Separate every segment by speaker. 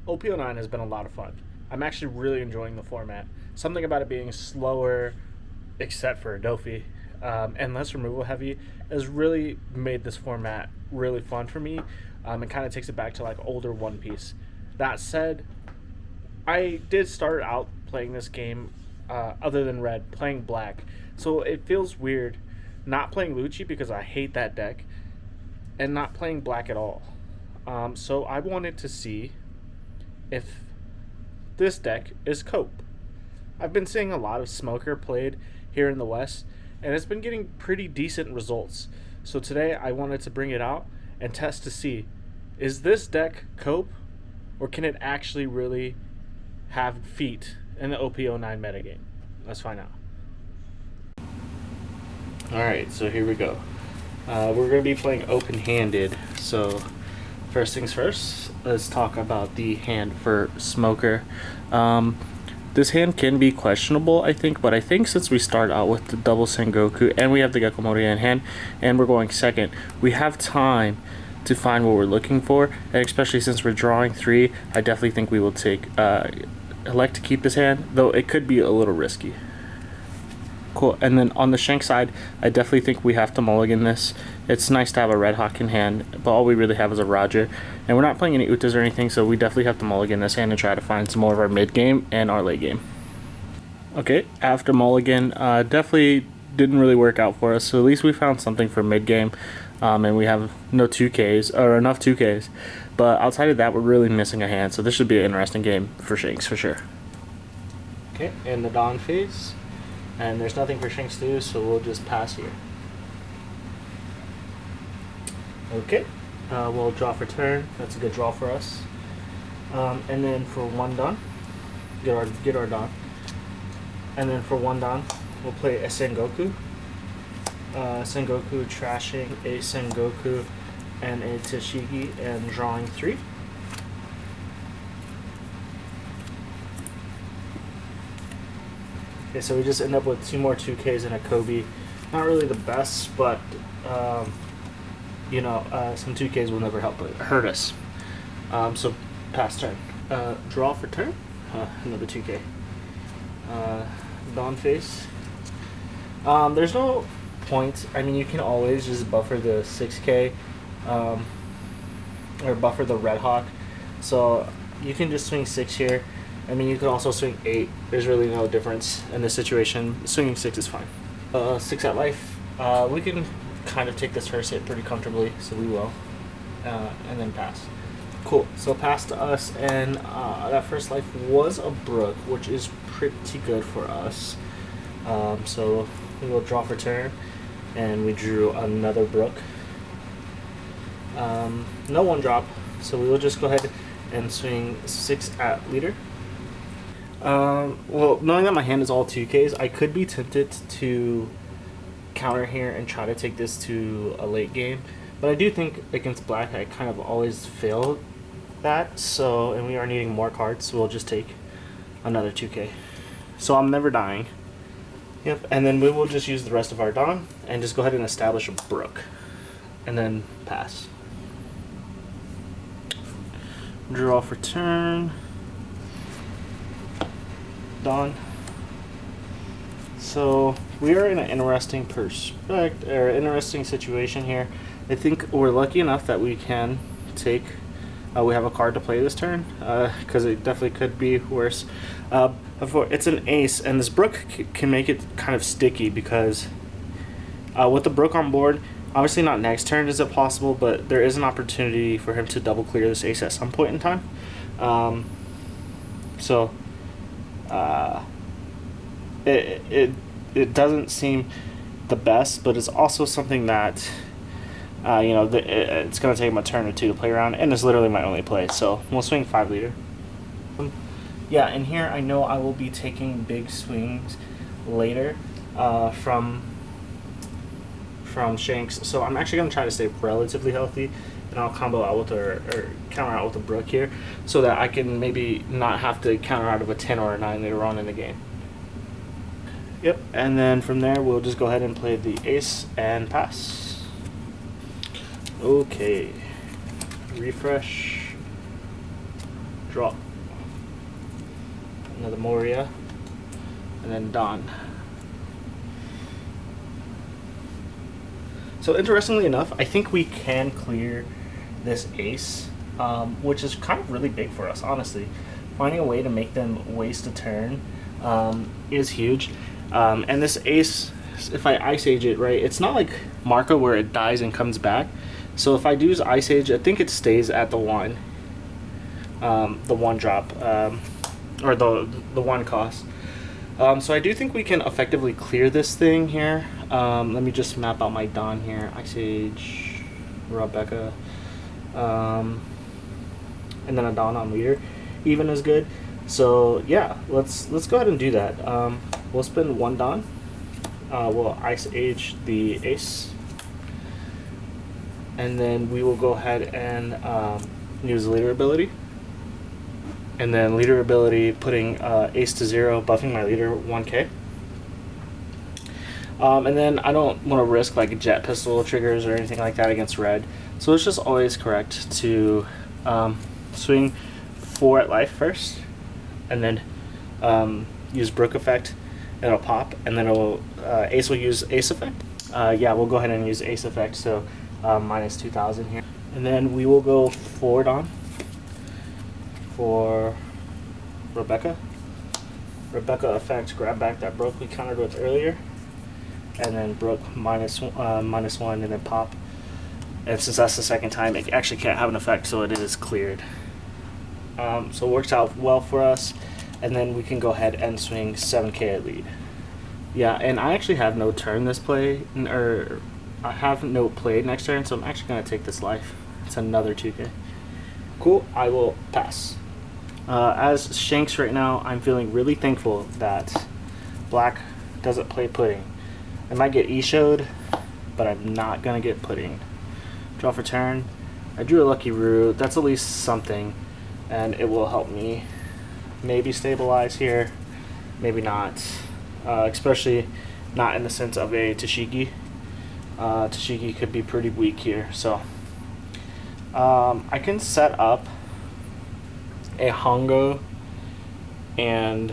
Speaker 1: OP09 has been a lot of fun. I'm actually really enjoying the format. Something about it being slower, except for Adobe, and less removal heavy, has really made this format really fun for me. It kind of takes it back to like older One Piece. That said, I did start out playing this game, other than red, playing black. So it feels weird not playing Lucci because I hate that deck, and not playing black at all. So I wanted to see if this deck is cope. I've been seeing a lot of Smoker played here in the West, and it's been getting pretty decent results. So today I wanted to bring it out and test to see, is this deck cope, or can it actually really have feet in the OP09 metagame? Let's find out. Alright, so here we go. We're going to be playing open-handed, so first things first, let's talk about the hand for Smoker. This hand can be questionable, I think, but I think since we start out with the double Sengoku and we have the Gecko Moria in hand and we're going second, we have time to find what we're looking for, and especially since we're drawing 3, I definitely think we will elect to keep this hand, though it could be a little risky. Cool. And then on the Shanks side, I definitely think we have to mulligan this. It's nice to have a Red Hawk in hand, but all we really have is a Roger. And we're not playing any Utas or anything, so we definitely have to mulligan this hand and try to find some more of our mid game and our late game. Okay, after mulligan, definitely didn't really work out for us, so at least we found something for mid game, and we have no 2Ks, or enough 2Ks. But outside of that, we're really missing a hand, so this should be an interesting game for Shanks, for sure. Okay, in the Dawn phase. And there's nothing for Shanks to do, so we'll just pass here. Okay, we'll draw for turn. That's a good draw for us. And then for one Dawn, get our Dawn. And then for one Dawn, we'll play a Sengoku. Sengoku trashing a Sengoku and a Tashigi and drawing 3. Okay, so we just end up with 2 more 2Ks and a Kobe. Not really the best, but some 2Ks will never hurt us. So pass turn. Draw for turn. Another 2K. Dawn face. There's no point. I mean, you can always just buffer the 6K, or buffer the Red Hawk. So you can just swing 6 here. I mean, you can also swing 8. There's really no difference in this situation. Swinging 6 is fine. 6 at life. We can kind of take this first hit pretty comfortably, so we will. And then pass. Cool. So pass to us, and that first life was a Brook, which is pretty good for us. So we will draw for turn, and we drew another Brook. No one drop, so we will just go ahead and swing 6 at leader. Well, knowing that my hand is all 2Ks, I could be tempted to counter here and try to take this to a late game. But I do think against black, I kind of always fail that. So, and we are needing more cards, so we'll just take another 2K. So I'm never dying. Yep, and then we will just use the rest of our Dawn and just go ahead and establish a Brook. And then pass. Draw for turn. Dawn. So we are in an interesting interesting situation here. I think we're lucky enough that we can take. We have a card to play this turn, because it definitely could be worse. It's an ace, and this Brook can make it kind of sticky because with the Brook on board, obviously not next turn is it possible, but there is an opportunity for him to double clear this ace at some point in time. It doesn't seem the best, but it's also something that it's going to take him a turn or 2 to play around, and it's literally my only play, so we'll swing 5 leader. Yeah, and here I know I will be taking big swings later from Shanks, so I'm actually going to try to stay relatively healthy, and I'll combo out with or counter out with a Brook here, so that I can maybe not have to counter out of a 10 or a 9 later on in the game. Yep, and then from there we'll just go ahead and play the ace and pass. Okay, refresh, draw another Moria, and then Dawn. So interestingly enough, I think we can clear this ace, which is kind of really big for us, honestly. Finding a way to make them waste a turn is huge. And this ace, if I Ice Age it, right, it's not like Marco where it dies and comes back. So if I do use Ice Age, I think it stays at the one drop, or the one cost. So I do think we can effectively clear this thing here. Let me just map out my Dawn here. Ice Age, Rebecca, and then a Dawn on leader, even is good. So yeah, let's go ahead and do that. We'll spend one Dawn. We'll Ice Age the ace, and then we will go ahead and use leader ability. And then leader ability, putting ace to 0, buffing my leader 1k. And then I don't want to risk like jet pistol triggers or anything like that against red. So it's just always correct to swing 4 at life first, and then use Brook effect, and it'll pop, and then it'll ace will use ace effect. Yeah, we'll go ahead and use ace effect, so minus 2000 here. And then we will go 4 Dawn for Rebecca. Rebecca effect, grab back that Brook we countered with earlier, and then Brook minus 1, and then pop. And since that's the second time, it actually can't have an effect, so it is cleared. So it works out well for us, and then we can go ahead and swing 7k at lead. Yeah, and I actually have no turn this play, or I have no play next turn, so I'm actually going to take this life. It's another 2k. Cool, I will pass. As Shanks right now, I'm feeling really thankful that black doesn't play pudding. I might get E-showed, but I'm not going to get pudding. Draw for turn. I drew a Lucky Roo. That's at least something, and it will help me maybe stabilize here, maybe not. Especially not in the sense of a Tashigi. Tashigi could be pretty weak here, so I can set up a Hongo and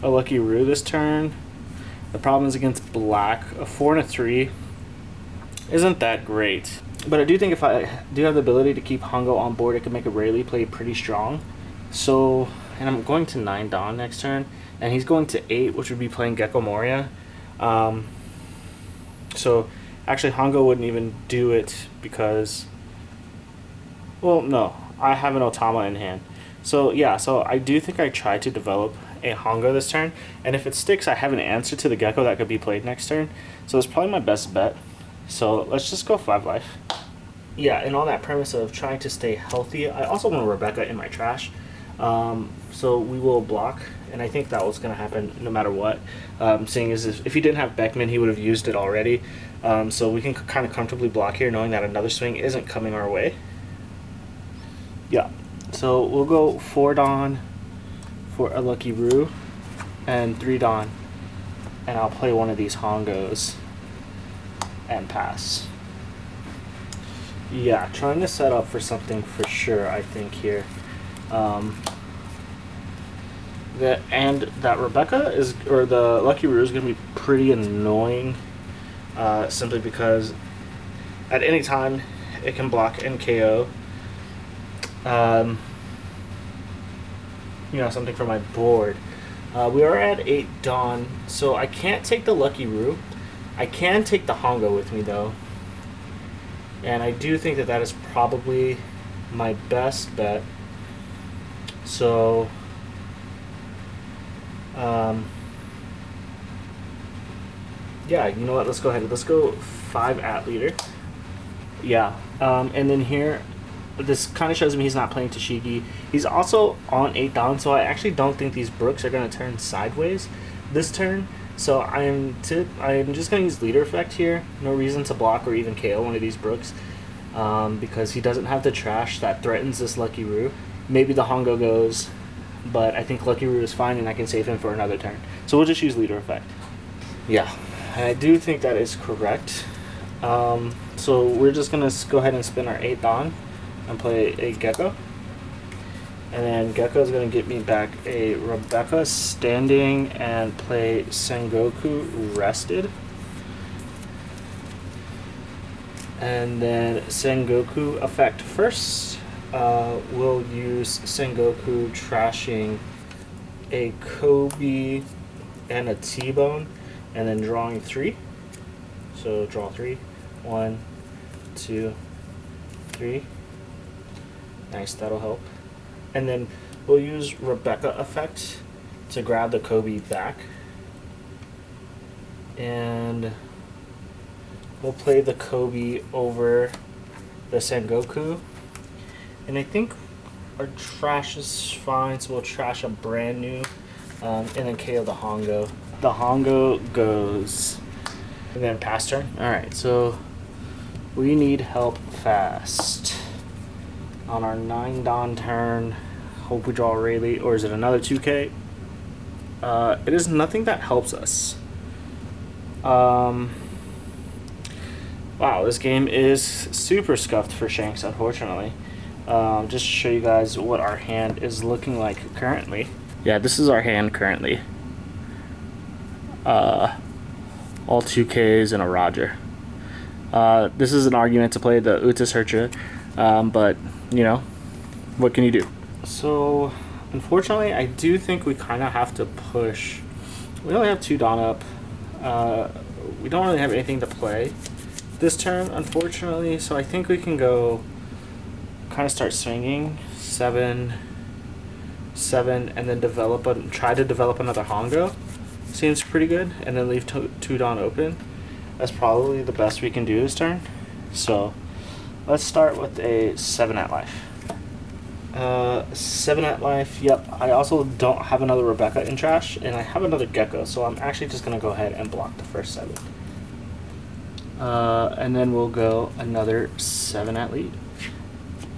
Speaker 1: a Lucky Roo this turn. The problem is against black. A 4 and a 3 isn't that great, but I do think if I do have the ability to keep Hongo on board, it can make a Rayleigh play pretty strong. So, and I'm going to 9 Dawn next turn, and he's going to 8, which would be playing Gecko Moria. So actually Hongo wouldn't even do it because, well, no, I have an Otama in hand. So yeah, so I do think I try to develop a Hongo this turn, and if it sticks, I have an answer to the Gecko that could be played next turn. So it's probably my best bet. So let's just go 5 life. Yeah, and on that premise of trying to stay healthy, I also want a Rebecca in my trash. So we will block, and I think that was going to happen no matter what. Seeing as if he didn't have Beckman, he would have used it already. So we can kind of comfortably block here, knowing that another swing isn't coming our way. Yeah, so we'll go 4 Dawn for a Lucky Roo, and 3 Dawn, and I'll play one of these Hongos and pass. Yeah, trying to set up for something for sure, I think, here. That Rebecca is, or the Lucky Roo is going to be pretty annoying, simply because at any time it can block and KO. You know, something for my board. We are at 8 Dawn, so I can't take the Lucky Roo. I can take the Hongo with me though, and I do think that that is probably my best bet. So yeah, you know what, let's go ahead, let's go 5 at leader. Yeah, and then here this kind of shows me he's not playing Tashigi. He's also on 8 Dawn, so I actually don't think these Brooks are going to turn sideways this turn. So I'm just going to use leader effect here. No reason to block or even KO one of these Brooks, because he doesn't have the trash that threatens this Lucky Roo. Maybe the Hongo goes, but I think Lucky Roo is fine and I can save him for another turn. So we'll just use leader effect. Yeah, and I do think that is correct. So we're just going to go ahead and spin our 8 Dawn and play a Gecko. And then Gecko's gonna get me back a Rebecca standing and play Sengoku rested. And then Sengoku effect first. We'll use Sengoku trashing a Kobe and a T-bone, and then drawing 3. So draw 3. 1, 2, 3. Nice, that'll help. And then we'll use Rebecca effect to grab the Kobe back. And we'll play the Kobe over the Sengoku. And I think our trash is fine, so we'll trash a brand new and then KO the Hongo. The Hongo goes. And then pass turn. Alright, so we need help fast. On our 9 Dawn turn, hope we draw a Rayleigh, or is it another 2K? It is nothing that helps us. Wow, this game is super scuffed for Shanks, unfortunately. Just to show you guys what our hand is looking like currently. Yeah, this is our hand currently. All 2Ks and a Roger. This is an argument to play the Uta Searcher, but you know, what can you do? So, unfortunately, I do think we kind of have to push. We only have 2 Dawn up. We don't really have anything to play this turn, unfortunately, so I think we can go kind of start swinging 7, 7, and then try to develop another Hongo. Seems pretty good, and then leave 2 Dawn open. That's probably the best we can do this turn. So let's start with a 7 at life. 7 at life, yep. I also don't have another Rebecca in trash, and I have another Gecko, so I'm actually just gonna go ahead and block the first 7. And then we'll go another 7 at lead.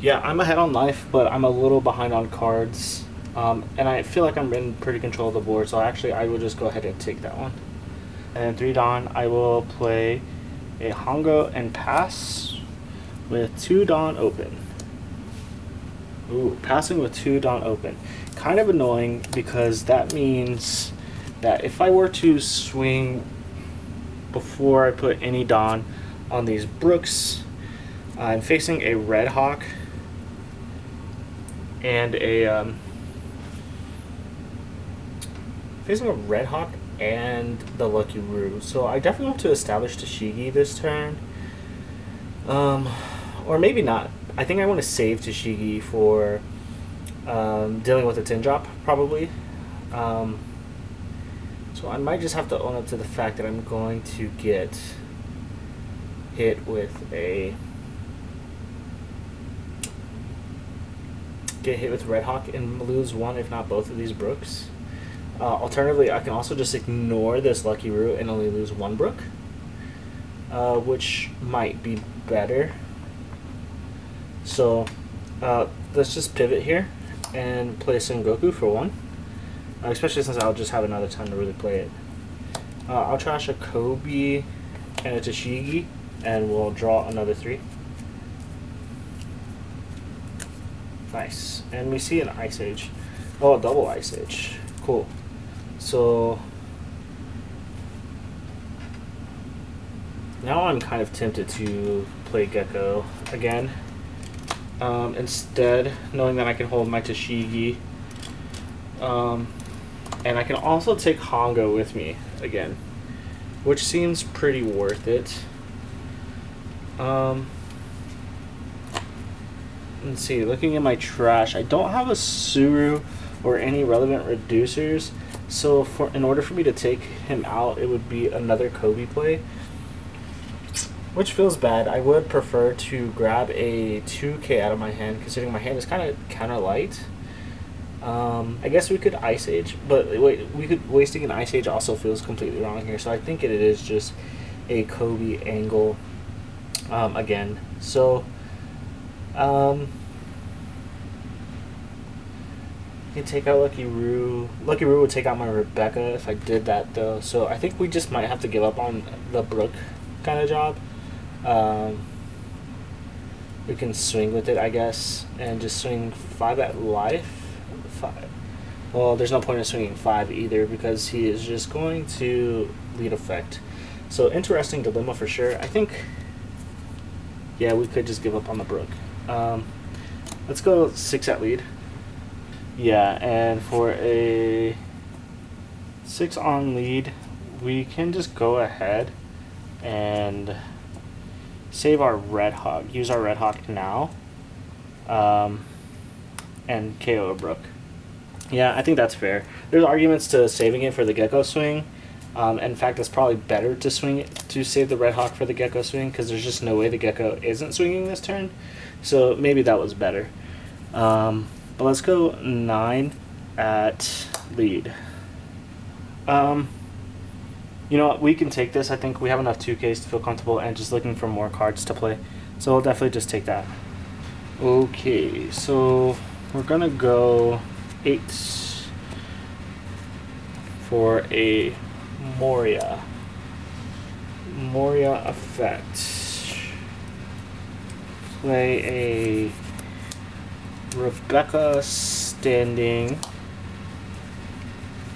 Speaker 1: Yeah, I'm ahead on life, but I'm a little behind on cards. And I feel like I'm in pretty control of the board, so actually I will just go ahead and take that one. And then 3 Dawn, I will play a Hongo and pass with 2 Dawn open. Ooh, passing with 2 Dawn open. Kind of annoying because that means that if I were to swing before I put any Dawn on these Brooks, I'm facing a Red Hawk and a facing a Red Hawk and the Lucky Roo. So I definitely want to establish Tashigi this turn. Or maybe not. I think I want to save Tashigi for dealing with a tin drop, probably. So I might just have to own up to the fact that I'm going to get hit with Red Hawk and lose one, if not both of these Brooks. Alternatively, I can also just ignore this Lucky Roo and only lose 1 Brook, which might be better. So let's just pivot here and play Sengoku for 1, especially since I'll just have another time to really play it. I'll trash a Kobe and a Tashigi, and we'll draw another 3. Nice. And we see an Ice Age. Oh, a double Ice Age. Cool. So now I'm kind of tempted to play Gecko again. Instead, knowing that I can hold my Tashigi. And I can also take Hongo with me again, which seems pretty worth it. Let's see, looking at my trash, I don't have a Suru or any relevant reducers, so in order for me to take him out, it would be another Kobe play, which feels bad. I would prefer to grab a 2K out of my hand, considering my hand is kind of light. I guess we could Ice Age, but wait, wasting an Ice Age also feels completely wrong here, so I think it is just a Kobe angle again. So you can take out Lucky Roo. Lucky Roo would take out my Rebecca if I did that, though. So I think we just might have to give up on the Brook kind of job. We can swing with it, I guess, and just swing 5 at life. 5. Well, there's no point in swinging 5 either because he is just going to lead effect. So interesting dilemma for sure. I think, yeah, we could just give up on the brook. Let's go 6 at lead. Yeah, and for a 6 on lead, we can just go ahead and save our Red Hawk. Use our Red Hawk now, and KO a brook. Yeah, I think that's fair. There's arguments to saving it for the Gecko swing. In fact, it's probably better to swing it to save the Red Hawk for the Gecko swing because there's just no way the Gecko isn't swinging this turn. So maybe that was better. But let's go 9 at lead. You know what? We can take this. I think we have enough 2Ks to feel comfortable and just looking for more cards to play. So we'll definitely just take that. Okay, so we're going to go 8 for a Moria effect. Play a Rebecca standing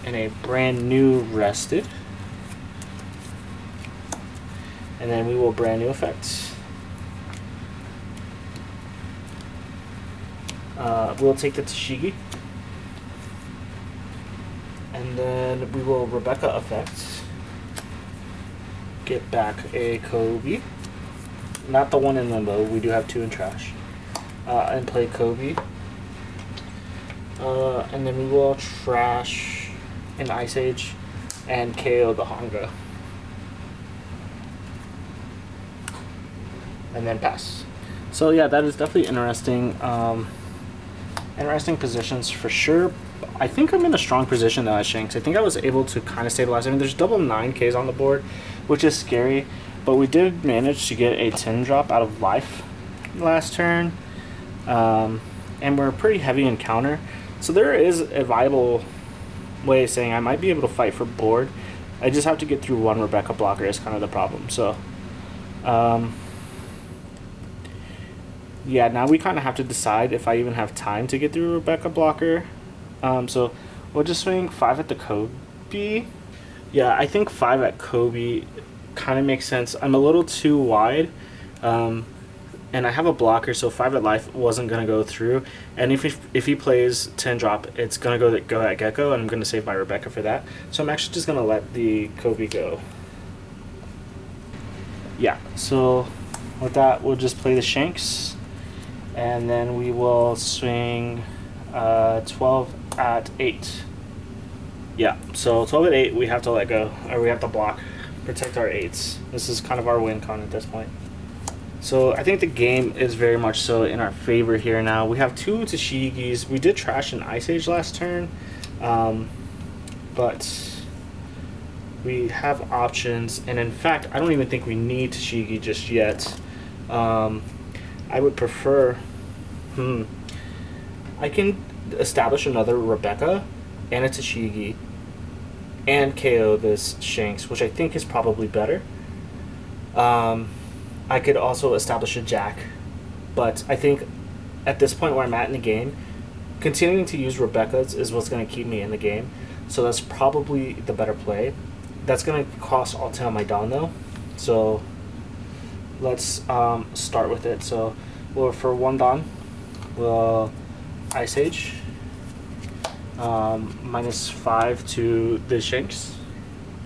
Speaker 1: and a brand new rested. And then we will brand new effect. We'll take the Tashigi. And then we will Rebecca effect. Get back a Kobe. Not the one in limbo. We do have 2 in trash. And play Kobe. And then we will trash an Ice Age and KO the Honga. And then pass. So yeah, that is definitely interesting. Interesting positions for sure. I think I'm in a strong position though as Shanks. I think I was able to kind of stabilize. I mean, there's double 9Ks on the board, which is scary. But we did manage to get a 10 drop out of life last turn. And we're pretty heavy in counter. So there is a viable way of saying I might be able to fight for board. I just have to get through one Rebecca blocker is kind of the problem. So, yeah, now we kind of have to decide if I even have time to get through a Rebecca blocker. So we'll just swing 5 at the Kobe. Yeah, I think 5 at Kobe kind of makes sense. I'm a little too wide, and I have a blocker, so 5 at life wasn't going to go through. And if he plays 10 drop, it's going to go at Gecko, and I'm going to save my Rebecca for that. So I'm actually just going to let the Kobe go. Yeah, so with that, we'll just play the Shanks. And then we will swing 12 at 8. Yeah, so 12 at 8, we have to let go, or we have to block, protect our 8s. This is kind of our win con at this point. So I think the game is very much so in our favor here now. We have 2 Tashigis. We did trash an Ice Age last turn, but we have options. And in fact, I don't even think we need Tashigi just yet. I would prefer... I can establish another Rebecca and a Tashigi and KO this Shanks, which I think is probably better. I could also establish a Jack, but I think at this point where I'm at in the game, continuing to use Rebecca's is what's going to keep me in the game. So that's probably the better play. That's going to cost all 10 on my Dawn though. So let's start with it. So for 1 Dawn, we'll Ice Age. -5 to the Shanks.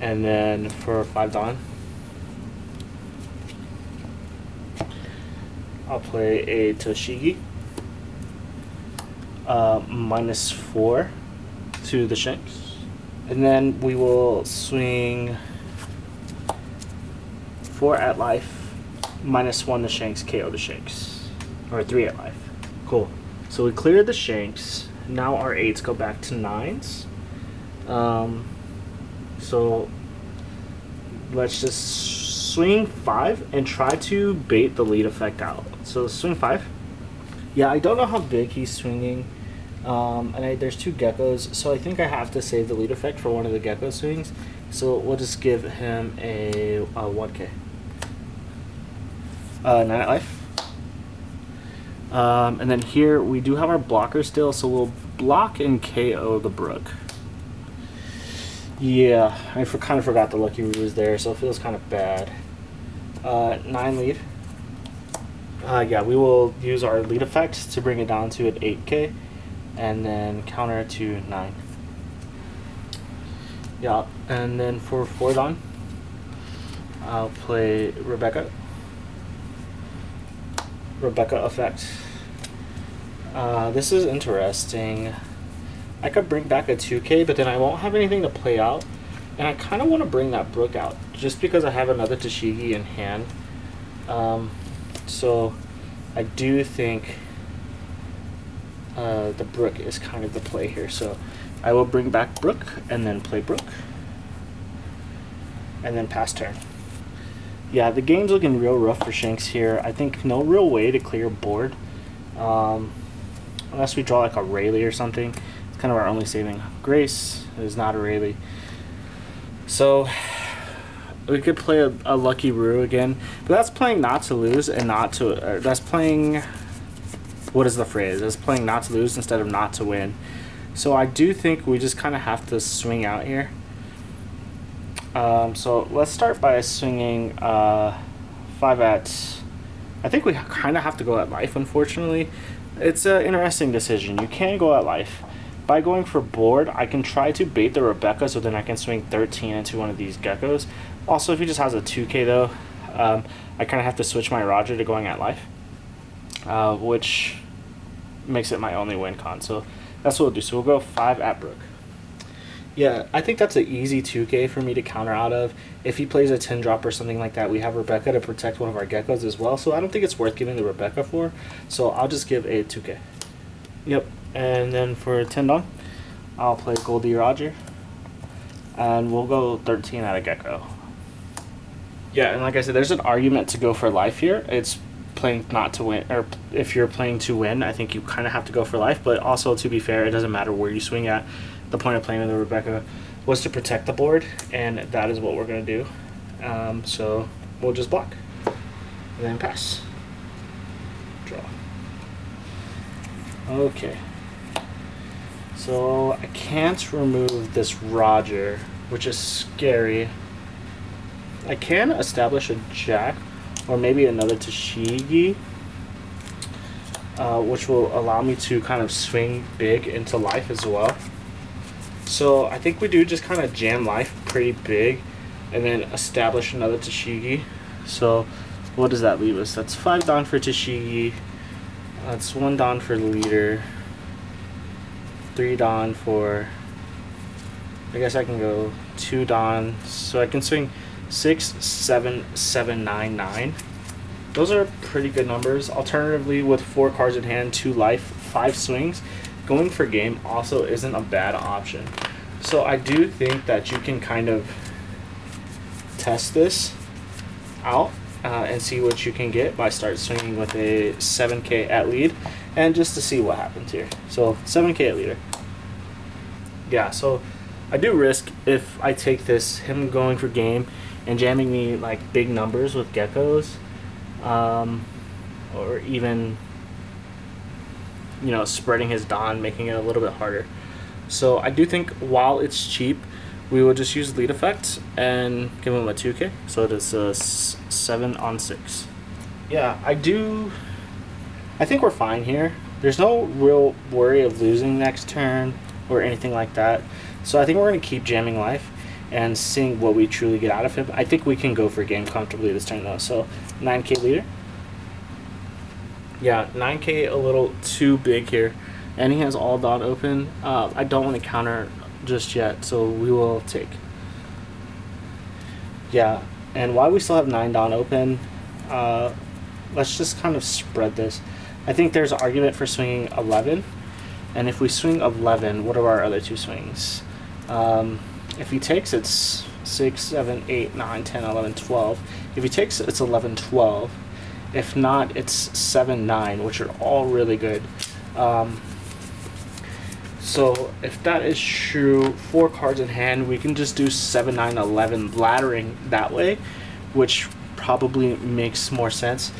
Speaker 1: And then for 5 Dawn, I'll play a Toshigi. -4 to the Shanks. And then we will swing 4 at life, -1 to Shanks, KO the Shanks. Or 3 at life. Cool. So we cleared the Shanks. Now our 8s go back to 9s. So let's just swing 5 and try to bait the lead effect out. So swing 5. Yeah, I don't know how big he's swinging. There's 2 geckos, so I think I have to save the lead effect for one of the gecko swings. So we'll just give him a 1K. 9 at life. And then here we do have our blocker still, so we'll block and KO the Brook. Yeah, I kind of forgot the Lucky Root was there, so it feels kind of bad. 9 lead. Yeah, we will use our lead effect to bring it down to an 8k, and then counter it to 9. Yeah, and then for 4 Dawn, I'll play Rebecca effect. This is interesting. I could bring back a 2k, but then I won't have anything to play out, and I kind of want to bring that Brook out just because I have another Tashigi in hand. So I do think the Brook is kind of the play here. So I will bring back Brook and then play Brook and then pass turn. Yeah, the game's looking real rough for Shanks here. I think no real way to clear board unless we draw like a Rayleigh or something. It's kind of our only saving grace. It is not a Rayleigh. So we could play a Lucky Roo again, but that's playing not to lose and not to. That's playing. What is the phrase? That's playing not to lose instead of not to win. So I do think we just kind of have to swing out here. So let's start by swinging 5 at. I think we kind of have to go at life. Unfortunately, it's an interesting decision. You can go at life. By going for board, I can try to bait the Rebecca, so then I can swing 13 into one of these geckos. Also, if he just has a 2k though, I kind of have to switch my Roger to going at life, which makes it my only win con. So that's what we'll do. So we'll go 5 at Brook. Yeah, I think that's an easy 2k for me to counter out of. If he plays a 10 drop or something like that, we have Rebecca to protect one of our geckos as well. So I don't think it's worth giving the Rebecca for. So I'll just give a 2k. Yep. And then for 10 Dawn, I'll play Goldie Roger, and we'll go 13 at a gecko. Yeah, and like I said, there's an argument to go for life here. It's playing not to win, or if you're playing to win, I think you kind of have to go for life. But also, to be fair, it doesn't matter where you swing at. The point of playing with the Rebecca was to protect the board, and that is what we're going to do. So we'll just block, and then pass. Draw. Okay. So I can't remove this Roger, which is scary. I can establish a Jack, or maybe another Tashigi, which will allow me to kind of swing big into life as well. So I think we do just kind of jam life pretty big, and then establish another Tashigi. So what does that leave us? That's 5 Dawn for Tashigi. That's 1 Dawn for leader. 3 Dawn for. I guess I can go 2 Dawn, so I can swing 6, 7, 7, 9, 9. Those are pretty good numbers. Alternatively, with 4 cards in hand, 2 life, 5 swings, going for game also isn't a bad option. So I do think that you can kind of test this out and see what you can get by start swinging with a 7k at lead, and just to see what happens here. So 7k at leader. Yeah, so I do risk, if I take this, him going for game and jamming me like big numbers with geckos, or even, you know, spreading his Dawn, making it a little bit harder. So I do think while it's cheap, we will just use lead effect and give him a 2k. So it is a 7 on 6. Yeah, I think we're fine here. There's no real worry of losing next turn or anything like that. So I think we're going to keep jamming life and seeing what we truly get out of him. I think we can go for game comfortably this turn though. So 9k leader. Yeah, 9k a little too big here. And he has all Dawn open. I don't want to counter just yet, so we will take. Yeah, and while we still have 9 Dawn open, let's just kind of spread this. I think there's an argument for swinging 11. And if we swing 11, what are our other 2 swings? If he takes, it's 6, 7, 8, 9, 10, 11, 12. If he takes, it's 11, 12. If not, it's 7, 9, which are all really good. So if that is true, 4 cards in hand, we can just do 7, 9, 11 laddering that way, which probably makes more sense.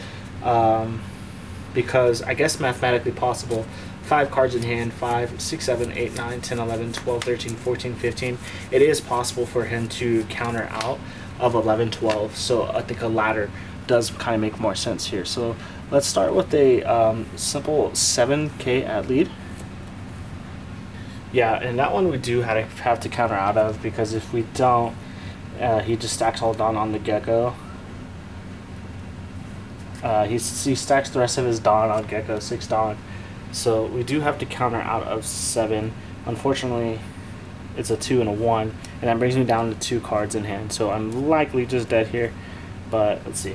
Speaker 1: because I guess mathematically possible. 5 cards in hand, 5, 6, 7, 8, 9, 10, 11, 12, 13, 14, 15. It is possible for him to counter out of 11, 12. So I think a ladder does kind of make more sense here. So let's start with a simple 7K at lead. Yeah, and that one we do have to counter out of, because if we don't, he just stacks all Dawn on the Gecko. He stacks the rest of his Dawn on Gecko, 6 Dawn. So we do have to counter out of 7. Unfortunately, it's a 2 and a 1, and that brings me down to 2 cards in hand. So I'm likely just dead here, but let's see.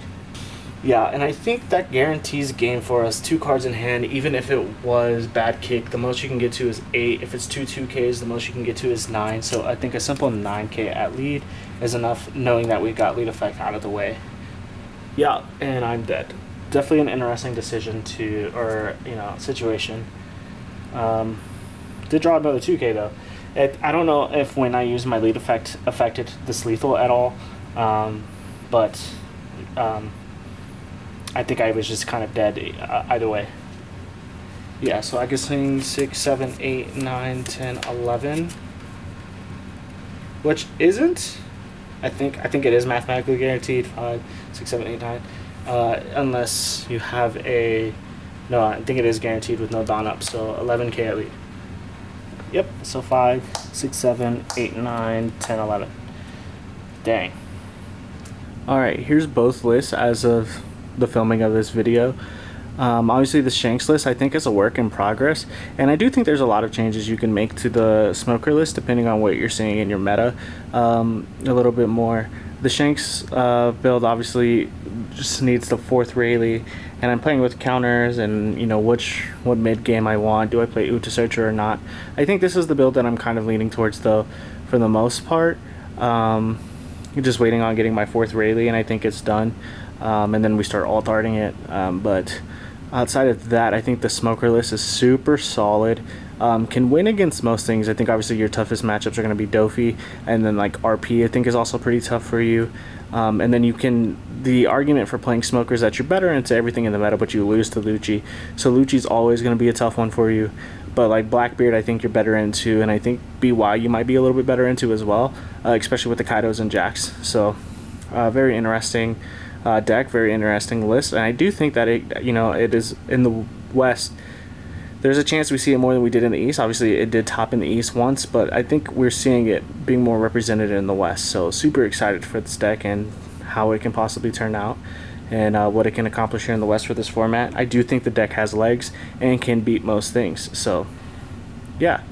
Speaker 1: Yeah, and I think that guarantees game for us. 2 cards in hand, even if it was bad kick, the most you can get to is 8. If it's 2 2Ks, the most you can get to is 9. So I think a simple 9K at lead is enough, knowing that we got lead effect out of the way. Yeah, and I'm dead. Definitely an interesting decision situation. Did draw another 2K though. I don't know if when I used my lead effect affected this lethal at all, but I think I was just kind of dead either way. Yeah, so I guess 6, 7, 8, 9, 10, 11, which isn't. I think it is mathematically guaranteed. 5, 6, 7, 8, 9. Unless you have no, I think it is guaranteed with no Dawn up, so 11K at lead. Yep, so 5, 6, 7, 8, 9, 10, 11. Dang. Alright, here's both lists as of the filming of this video. Obviously the Shanks list I think is a work in progress, and I do think there's a lot of changes you can make to the Smoker list depending on what you're seeing in your meta a little bit more. The Shanks build obviously just needs the 4th Rayleigh, and I'm playing with counters and what mid game I want. Do I play Uta Searcher or not? I think this is the build that I'm kind of leaning towards though for the most part. Just waiting on getting my 4th Rayleigh, and I think it's done, and then we start alt-arting it, but outside of that I think the Smoker list is super solid. Can win against most things. I think obviously your toughest matchups are going to be Dofi, and then like RP I think is also pretty tough for you, and then the argument for playing Smoker is that you're better into everything in the meta but you lose to Lucci, so Lucci's always going to be a tough one for you. But like Blackbeard I think you're better into, and I think BY you might be a little bit better into as well, especially with the Kaidos and Jax. So very interesting deck, very interesting list, and I do think that it is in the West. There's a chance we see it more than we did in the East. Obviously it did top in the East once, but I think we're seeing it being more represented in the West. So super excited for this deck and how it can possibly turn out, and what it can accomplish here in the West for this format. I do think the deck has legs and can beat most things. So yeah.